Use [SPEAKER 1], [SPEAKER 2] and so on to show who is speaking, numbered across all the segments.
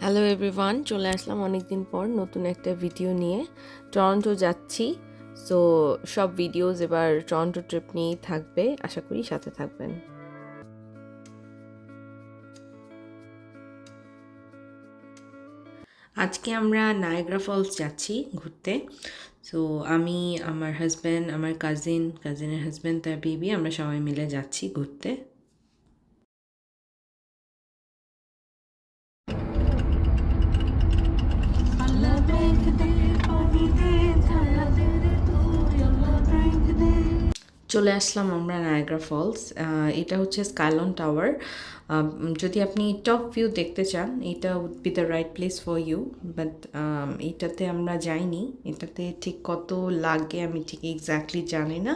[SPEAKER 1] Hello everyone, চলে আসলাম অনেকদিন পর নতুন একটা ভিডিও নিয়ে। টরন্টো যাচ্ছি, সো সব ভিডিওস এবার টরন্টো ট্রিপ নিয়েই থাকবে, আশা করি সাথে থাকবেন। আজকে আমরা নায়াগ্রা ফলস যাচ্ছি ঘুরতে। সো আমি, আমার হাজব্যান্ড, আমার কাজিনের হাজব্যান্ড, তার বেবি, আমরা সবাই মিলে যাচ্ছি ঘুরতে। চলে আসলাম আমরা নায়াগ্রা ফলস। এটা হচ্ছে স্কাইলন টাওয়ার। যদি আপনি টপ ভিউ দেখতে চান, এটা would be the right place for you, but এটাতে আমরা যাইনি। এটাতে ঠিক কত লাগে আমি ঠিক এক্স্যাক্টলি জানি না।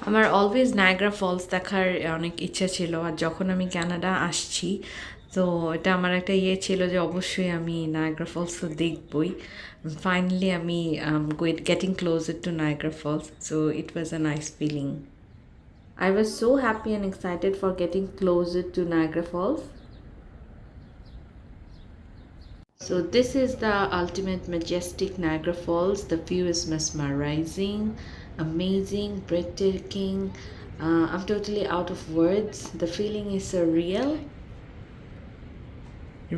[SPEAKER 1] আমার অলওয়েজ নায়াগ্রা ফলস দেখার অনেক ইচ্ছা ছিল, আর যখন আমি কানাডা আসছি, তো এটা আমার একটা ছিল যে অবশ্যই আমি নায়াগ্রা ফলসও দেখবই। ফাইনালি আমি getting closer to Niagara falls, so it was a nice feeling. I was so happy and excited for getting closer to Niagara Falls. So this is the ultimate majestic Niagara Falls. The view is mesmerizing, amazing, breathtaking. I'm totally out of words. The feeling is surreal.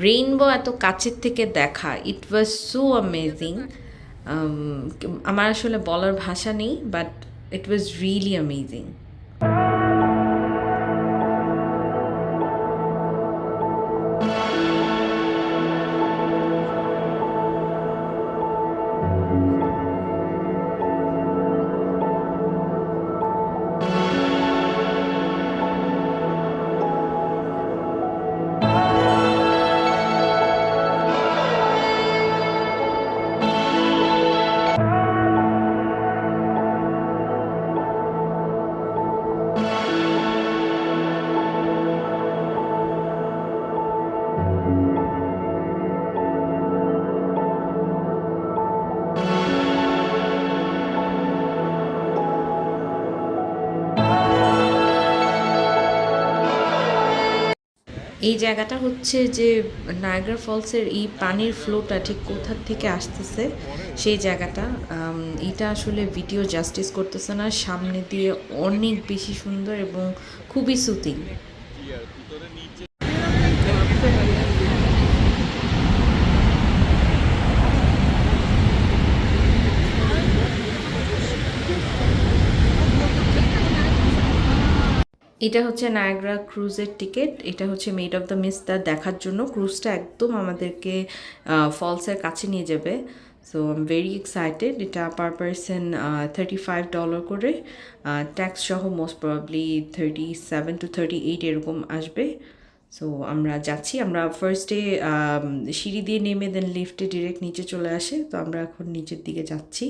[SPEAKER 1] Rainbow এত কাছের থেকে দেখা, ইট was so amazing. আমার আসলে বলার ভাষা নেই, but it was really amazing. এই জায়গাটা হচ্ছে যে নায়াগ্রা ফলসের এই পানির ফ্লোটা ঠিক কোথার থেকে আসতেছে সেই জায়গাটা, এটা আসলে ভিডিও জাস্টিস করতেছে না। সামনে দিয়ে অনেক বেশি সুন্দর এবং খুবই সুতিং। এটা হচ্ছে নায়াগ্রা ক্রুজের টিকিট। এটা হচ্ছে মেড অফ দ্য মিস্টটা দেখার জন্য। ক্রুজটা একদম আমাদেরকে ফলসের কাছে নিয়ে যাবে। So I am very excited. এটা পার পারসন $35 করে, ট্যাক্স সহ মোস্ট প্রবাবলি 37 to 38 এরকম আসবে। সো আমরা যাচ্ছি। আমরা ফার্স্টে সিঁড়ি দিয়ে নেমে দেন লিফটে ডিরেক্ট নিচে চলে আসে। তো আমরা এখন নিচের দিকে যাচ্ছি,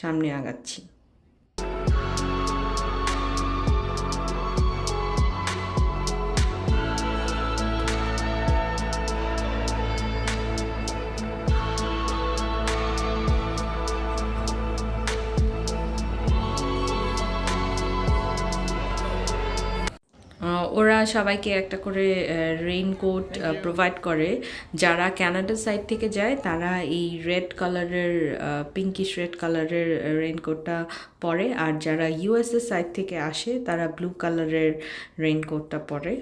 [SPEAKER 1] সামনে আগাচ্ছি। ওরা সবাইকে একটা করে রেইনকোট প্রোভাইড করে। যারা কানাডা সাইড থেকে যায় তারা এই রেড কালারের, পিঙ্কিশ রেড কালারের রেইনকোটটা পরে, আর যারা ইউএসএ সাইড থেকে আসে তারা ব্লু কালারের রেইনকোটটা পরে।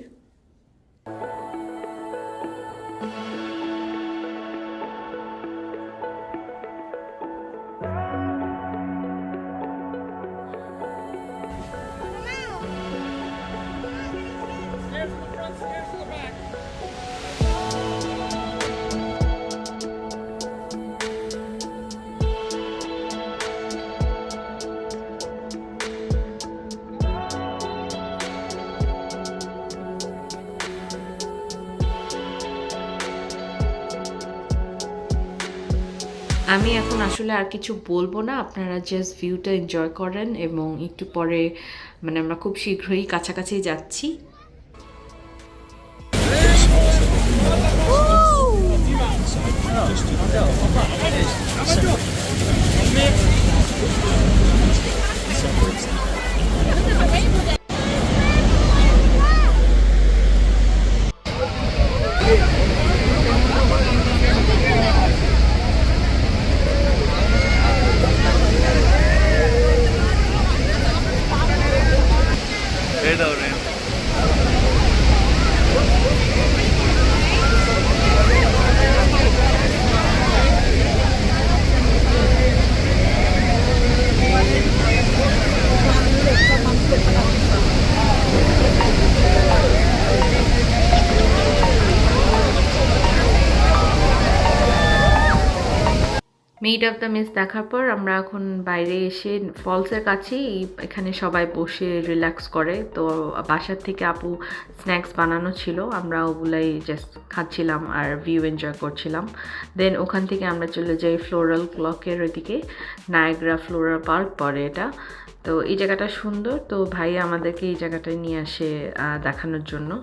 [SPEAKER 1] আমি এখন আসলে আর কিছু বলবো না, আপনারা জাস্ট ভিউটা এনজয় করেন এবং একটু পরে মানে আমরা খুব শীঘ্রই কাছাকাছি যাচ্ছি। মিড অফ দ্য মিস দেখার পর আমরা এখন বাইরে এসে ফলসের কাছেই এখানে সবাই বসে রিল্যাক্স করে। তো বাসার থেকে আপু স্ন্যাক্স বানানো ছিল, আমরা ওগুলাই জাস্ট খাচ্ছিলাম আর ভিউ এনজয় করছিলাম। দেন ওখান থেকে আমরা চলে যাই ফ্লোরাল ক্লকের ওইদিকে, নায়াগ্রা ফ্লোরাল পার্ক পরে এটা। তো এই জায়গাটা সুন্দর, তো ভাই আমাদেরকে এই জায়গাটায় নিয়ে আসে দেখানোর জন্য।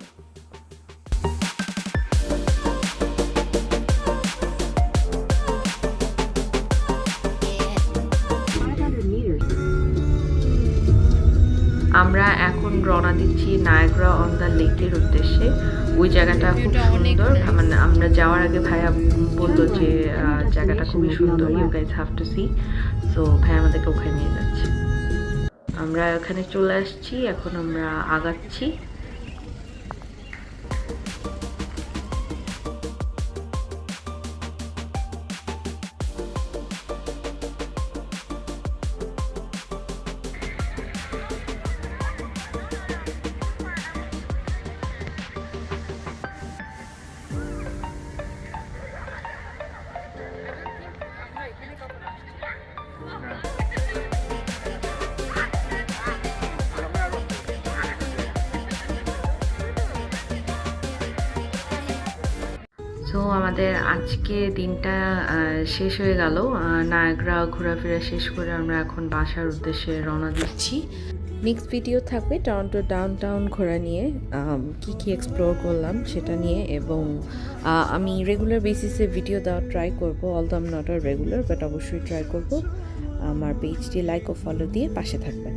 [SPEAKER 1] আমরা এখন রওনা দিচ্ছি নায়াগ্রা অন দ্য লেকের উদ্দেশ্যে। ওই জায়গাটা খুব সুন্দর, মানে আমরা যাওয়ার আগে ভাইয়া বললো যে জায়গাটা খুবই সুন্দর, you guys have to see. So ভাই আমাদেরকে ওখানে নিয়ে যাচ্ছে। আমরা ওখানে চলে আসছি, এখন আমরা আগাচ্ছি। তো আমাদের আজকে দিনটা শেষ হয়ে গেল, নায়াগ্রা ঘোরাফেরা শেষ করে আমরা এখন বাসার উদ্দেশ্যে রওনা দিচ্ছি। নেক্সট ভিডিও থাকবে টরন্টো ডাউনটাউন ঘোরা নিয়ে, কি কি এক্সপ্লোর করলাম সেটা নিয়ে, এবং আমি রেগুলার বেসিসে ভিডিও দেওয়া ট্রাই করবো, although I'm not a regular, but অবশ্যই ট্রাই করবো। আমার পেজটি লাইক ও ফলো দিয়ে পাশে থাকবেন।